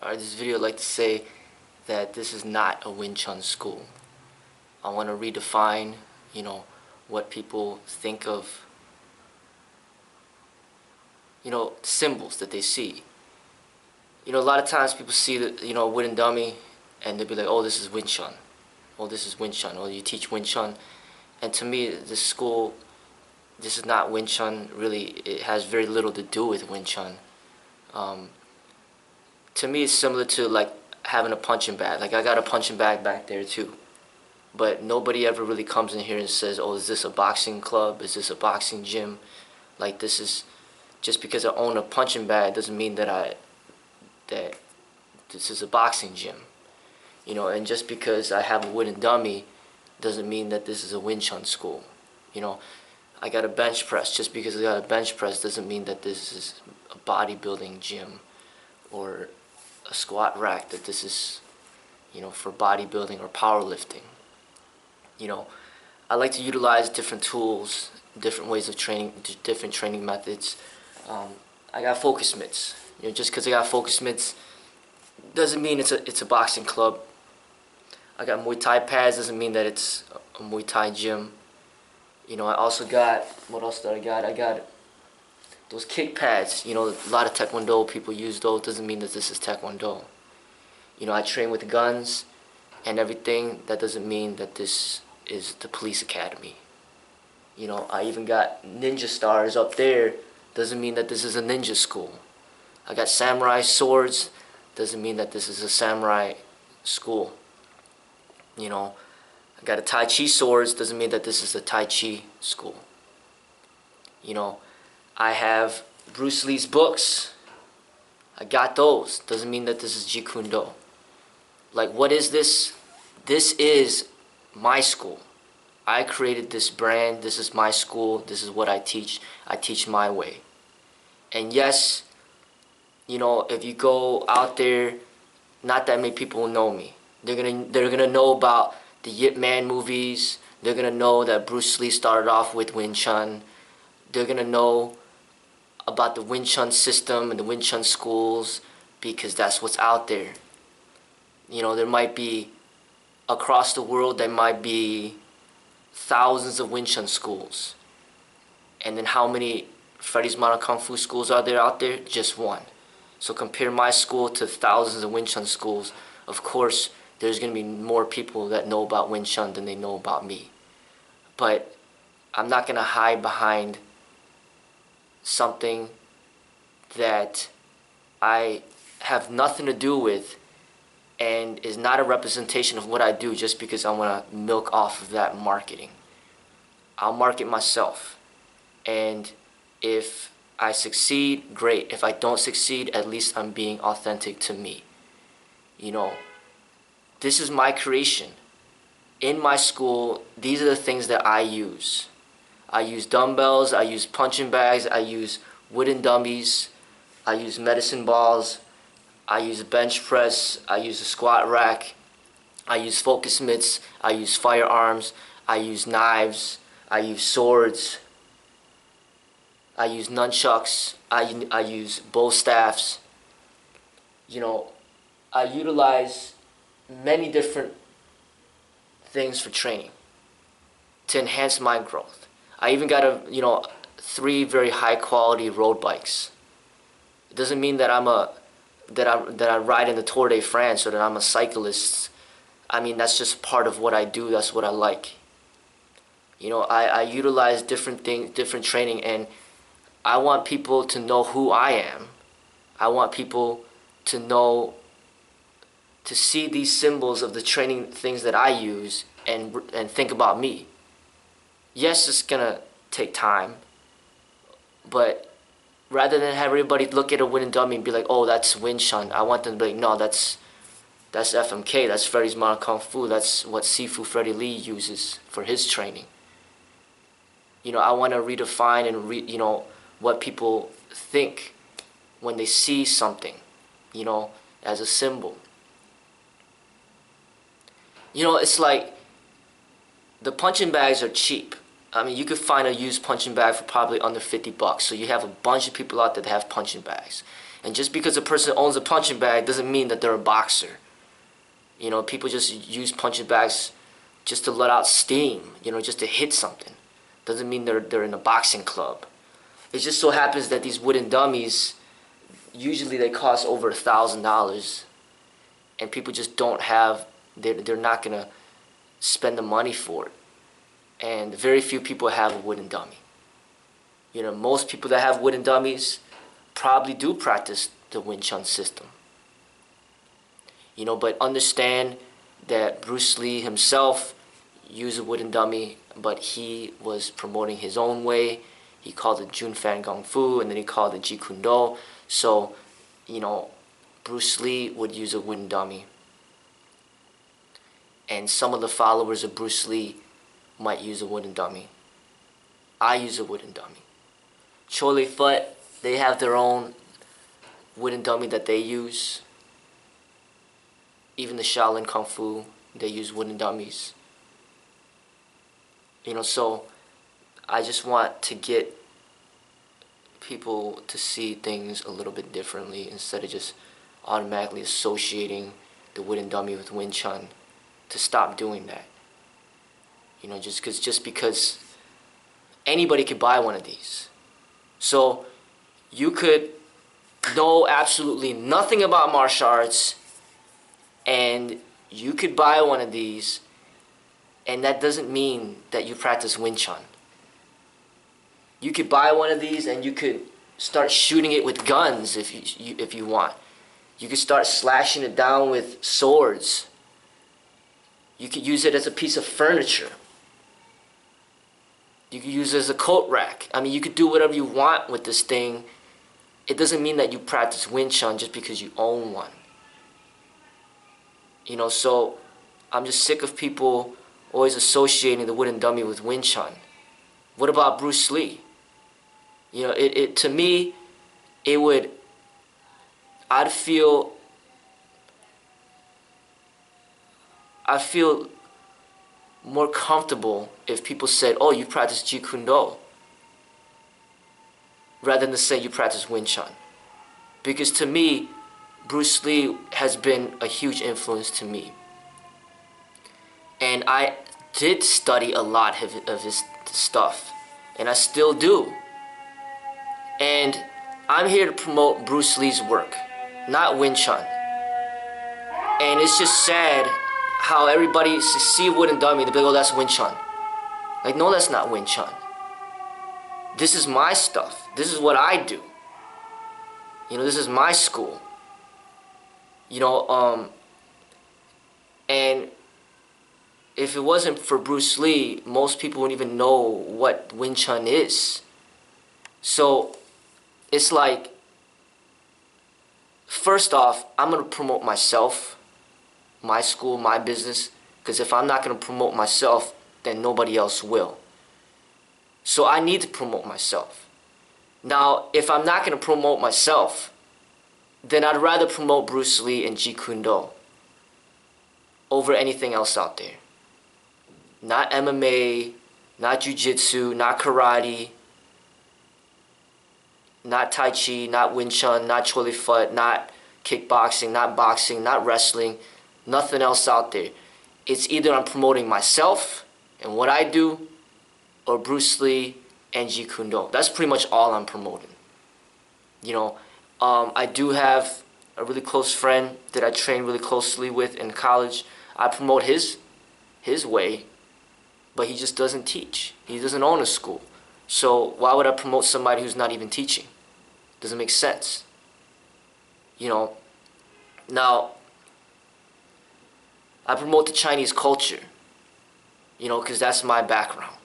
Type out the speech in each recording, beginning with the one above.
This video I'd like to say that this is not a Wing Chun school. I want to redefine, what people think of, symbols that they see. A lot of times people see the, a wooden dummy and they'll be like, oh, this is Wing Chun. Oh, this is Wing Chun. Oh, you teach Wing Chun. And to me, this school, this is not Wing Chun. Really, it has very little to do with Wing Chun. To me, it's similar to like having a punching bag. Like I got a punching bag back there too. But nobody ever really comes in here and says, oh, is this a boxing club? Is this a boxing gym? Like this is, just because I own a punching bag doesn't mean that this is a boxing gym. And just because I have a wooden dummy doesn't mean that this is a Wing Chun school. I got a bench press. Just because I got a bench press doesn't mean that this is a bodybuilding gym or a squat rack, that this is, for bodybuilding or powerlifting. I like to utilize different tools, different ways of training, different training methods. I got focus mitts. Just because I got focus mitts doesn't mean it's a boxing club. I got Muay Thai pads, doesn't mean that it's a Muay Thai gym. I also got, what else did I got? I got those kick pads. A lot of Taekwondo people use those, doesn't mean that this is Taekwondo. I train with guns and everything, that doesn't mean that this is the police academy. I even got ninja stars up there, doesn't mean that this is a ninja school. I got samurai swords, doesn't mean that this is a samurai school. I got a Tai Chi swords, doesn't mean that this is a Tai Chi school. I have Bruce Lee's books. I got those. Doesn't mean that this is Jeet Kune Do. Like, what is this? This is my school. I created this brand. This is my school. This is what I teach. I teach my way. And yes, if you go out there, not that many people will know me. They're gonna know about the Yip Man movies. They're gonna know that Bruce Lee started off with Wing Chun. They're gonna know about the Wing Chun system and the Wing Chun schools, because that's what's out there. There might be, across the world, there might be thousands of Wing Chun schools. And then how many Freddie's Modern Kung Fu schools are there out there? Just one. So compare my school to thousands of Wing Chun schools. Of course, there's going to be more people that know about Wing Chun than they know about me. But I'm not going to hide behind something that I have nothing to do with and is not a representation of what I do, just because I want to milk off of that marketing. I'll market myself. And if I succeed, great. If I don't succeed, at least I'm being authentic to me. This is my creation. In my school, these are the things that I use. I use dumbbells, I use punching bags, I use wooden dummies, I use medicine balls, I use a bench press, I use a squat rack, I use focus mitts, I use firearms, I use knives, I use swords, I use nunchucks, I use bow staffs. I utilize many different things for training to enhance my growth. I even got 3 very high quality road bikes. It doesn't mean that I ride in the Tour de France or that I'm a cyclist. I mean, that's just part of what I do. That's what I like. I utilize different things, different training, and I want people to know who I am. I want people to know, to see these symbols of the training things that I use and think about me. Yes, it's gonna take time, but rather than have everybody look at a wooden dummy and be like, oh, that's Wing Chun, I want them to be like, no, that's FMK, that's Freddie's Modern Kung Fu, that's what Sifu Freddie Lee uses for his training. I want to redefine and what people think when they see something, as a symbol. It's like the punching bags are cheap. I mean, you could find a used punching bag for probably under $50. So you have a bunch of people out there that have punching bags. And just because a person owns a punching bag doesn't mean that they're a boxer. You know, people just use punching bags just to let out steam, you know, just to hit something. Doesn't mean they're in a boxing club. It just so happens that these wooden dummies, usually they cost over $1,000, and people just don't have, they're not gonna spend the money for it. And very few people have a wooden dummy. You know, most people that have wooden dummies probably do practice the Wing Chun system. You know, but understand that Bruce Lee himself used a wooden dummy, but he was promoting his own way. He called it Jun Fan Kung Fu, and then he called it Jeet Kune Do. So, you know, Bruce Lee would use a wooden dummy. And some of the followers of Bruce Lee might use a wooden dummy. I use a wooden dummy. Chole Foot, they have their own wooden dummy that they use. Even the Shaolin Kung Fu, they use wooden dummies. You know, so I just want to get people to see things a little bit differently instead of just automatically associating the wooden dummy with Wing Chun. To stop doing that. You know, just because anybody could buy one of these. So you could know absolutely nothing about martial arts, and you could buy one of these, and that doesn't mean that you practice Wing Chun. You could buy one of these and you could start shooting it with guns if you want. You could start slashing it down with swords. You could use it as a piece of furniture. You could use it as a coat rack. I mean, you could do whatever you want with this thing. It doesn't mean that you practice Wing Chun just because you own one. You know, so I'm just sick of people always associating the wooden dummy with Wing Chun. What about Bruce Lee? You know, to me, I'd feel more comfortable if people said, oh, you practice Jeet Kune Do, rather than to say you practice Wing Chun. Because to me, Bruce Lee has been a huge influence to me. And I did study a lot of his stuff, and I still do. And I'm here to promote Bruce Lee's work, not Wing Chun. And it's just sad how everybody see a wooden dummy, they be like, oh, that's Wing Chun. Like, no, that's not Wing Chun. This is my stuff. This is what I do. You know, this is my school. You know, and if it wasn't for Bruce Lee, most people wouldn't even know what Wing Chun is. So, it's like, first off, I'm going to promote myself, my school, my business, because if I'm not going to promote myself, then nobody else will. So I need to promote myself. Now, if I'm not going to promote myself, then I'd rather promote Bruce Lee and Jeet Kune Do over anything else out there. Not MMA, not Jiu-Jitsu, not karate, not Tai Chi, not Wing Chun, not Chole Foot, not kickboxing, not boxing, not wrestling, nothing else out there. It's either I'm promoting myself and what I do, or Bruce Lee and Jeet Kune Do. That's pretty much all I'm promoting. You know, I do have a really close friend that I train really closely with in college. I promote his way, but he just doesn't teach. He doesn't own a school. So why would I promote somebody who's not even teaching? Doesn't make sense. You know, now, I promote the Chinese culture, you know, because that's my background.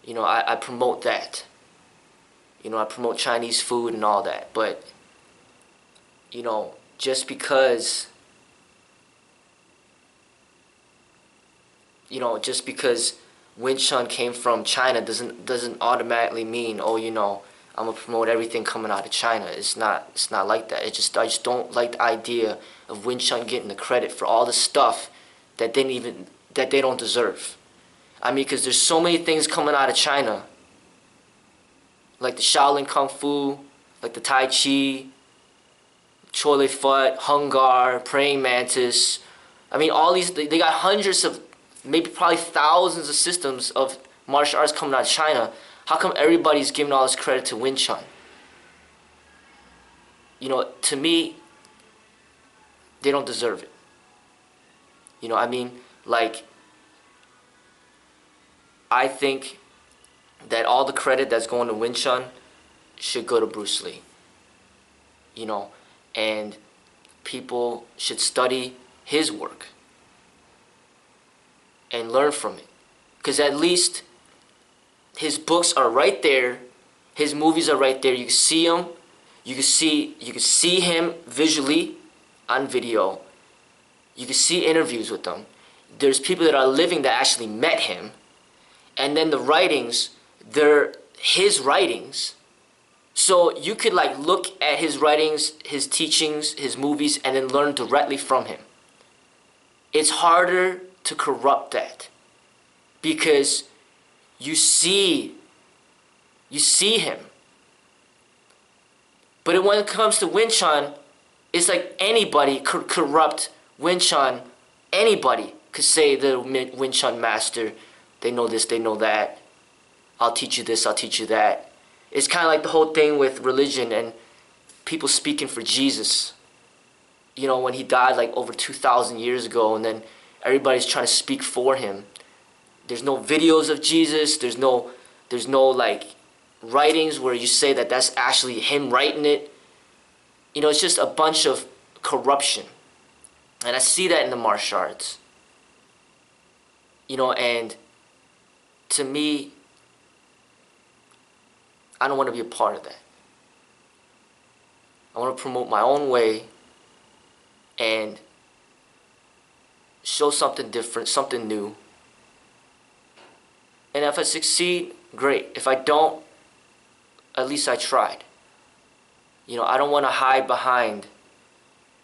You know, I promote that. You know, I promote Chinese food and all that. But, you know, just because Wing Chun came from China doesn't automatically mean, oh, you know, I'm gonna promote everything coming out of China. It's not like that. I just don't like the idea of Wing Chun getting the credit for all the stuff that they don't deserve. I mean, because there's so many things coming out of China, like the Shaolin Kung Fu, like the Tai Chi, Chole Phut, Hungar, Praying Mantis. I mean, all these, they got hundreds of, maybe probably thousands of systems of martial arts coming out of China. How come everybody's giving all this credit to Wing Chun? You know, to me, they don't deserve it. You know, I mean, like, I think that all the credit that's going to Wing Chun should go to Bruce Lee. You know, and people should study his work and learn from it. Because at least his books are right there, his movies are right there. You can see him, you can see him visually on video. You can see interviews with them. There's people that are living that actually met him. And then the writings, they're his writings. So you could like look at his writings, his teachings, his movies, and then learn directly from him. It's harder to corrupt that because you see him. But when it comes to Wing Chun, it's like anybody could corrupt Wing Chun. Anybody could say the Wing Chun master, they know this, they know that. I'll teach you this, I'll teach you that. It's kind of like the whole thing with religion and people speaking for Jesus. You know, when he died like over 2,000 years ago, and then everybody's trying to speak for him. There's no videos of Jesus. There's no like writings where you say that that's actually him writing it. You know, it's just a bunch of corruption. And I see that in the martial arts. You know, and to me, I don't want to be a part of that. I want to promote my own way and show something different, something new. And if I succeed, great. If I don't, at least I tried. You know, I don't want to hide behind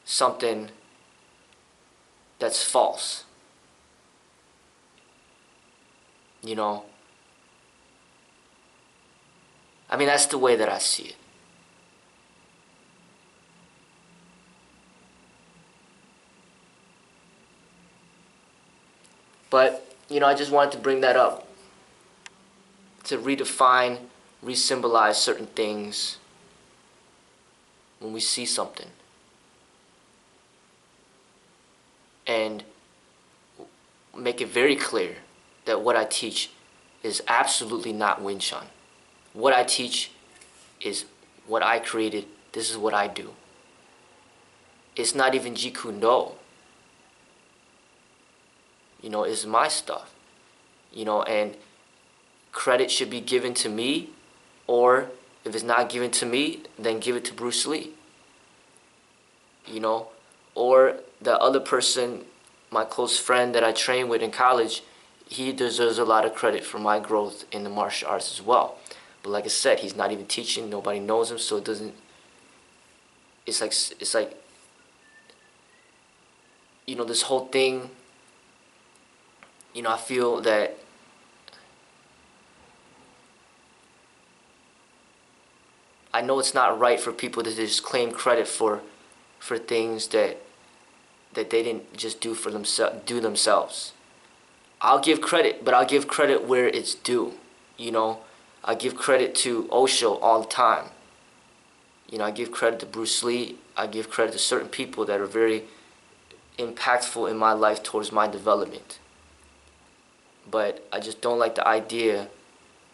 something that's false. You know, I mean, that's the way that I see it. But, you know, I just wanted to bring that up. To redefine, re-symbolize certain things when we see something. And make it very clear that what I teach is absolutely not Wing Chun. What I teach is what I created. This is what I do. It's not even Jeet Kune Do. You know, it's my stuff. You know, and credit should be given to me, or if it's not given to me, then give it to Bruce Lee. You know, or the other person, my close friend that I trained with in college, he deserves a lot of credit for my growth in the martial arts as well. But like I said, he's not even teaching, nobody knows him, so it doesn't, it's like, you know, this whole thing, you know, I feel that I know it's not right for people to just claim credit for things that they didn't just do for themselves. I'll give credit, but I'll give credit where it's due. You know, I give credit to Osho all the time. You know, I give credit to Bruce Lee. I give credit to certain people that are very impactful in my life towards my development. But I just don't like the idea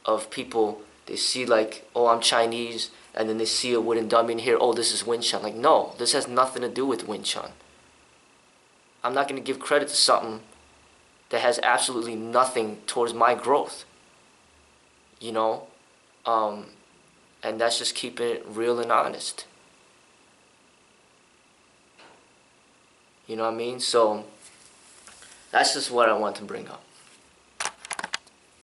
of people, they see like, oh, I'm Chinese, and then they see a wooden dummy in here, oh, this is Wing Chun. Like, no, this has nothing to do with Wing Chun. I'm not going to give credit to something that has absolutely nothing towards my growth. You know? And that's just keeping it real and honest. You know what I mean? So, that's just what I want to bring up.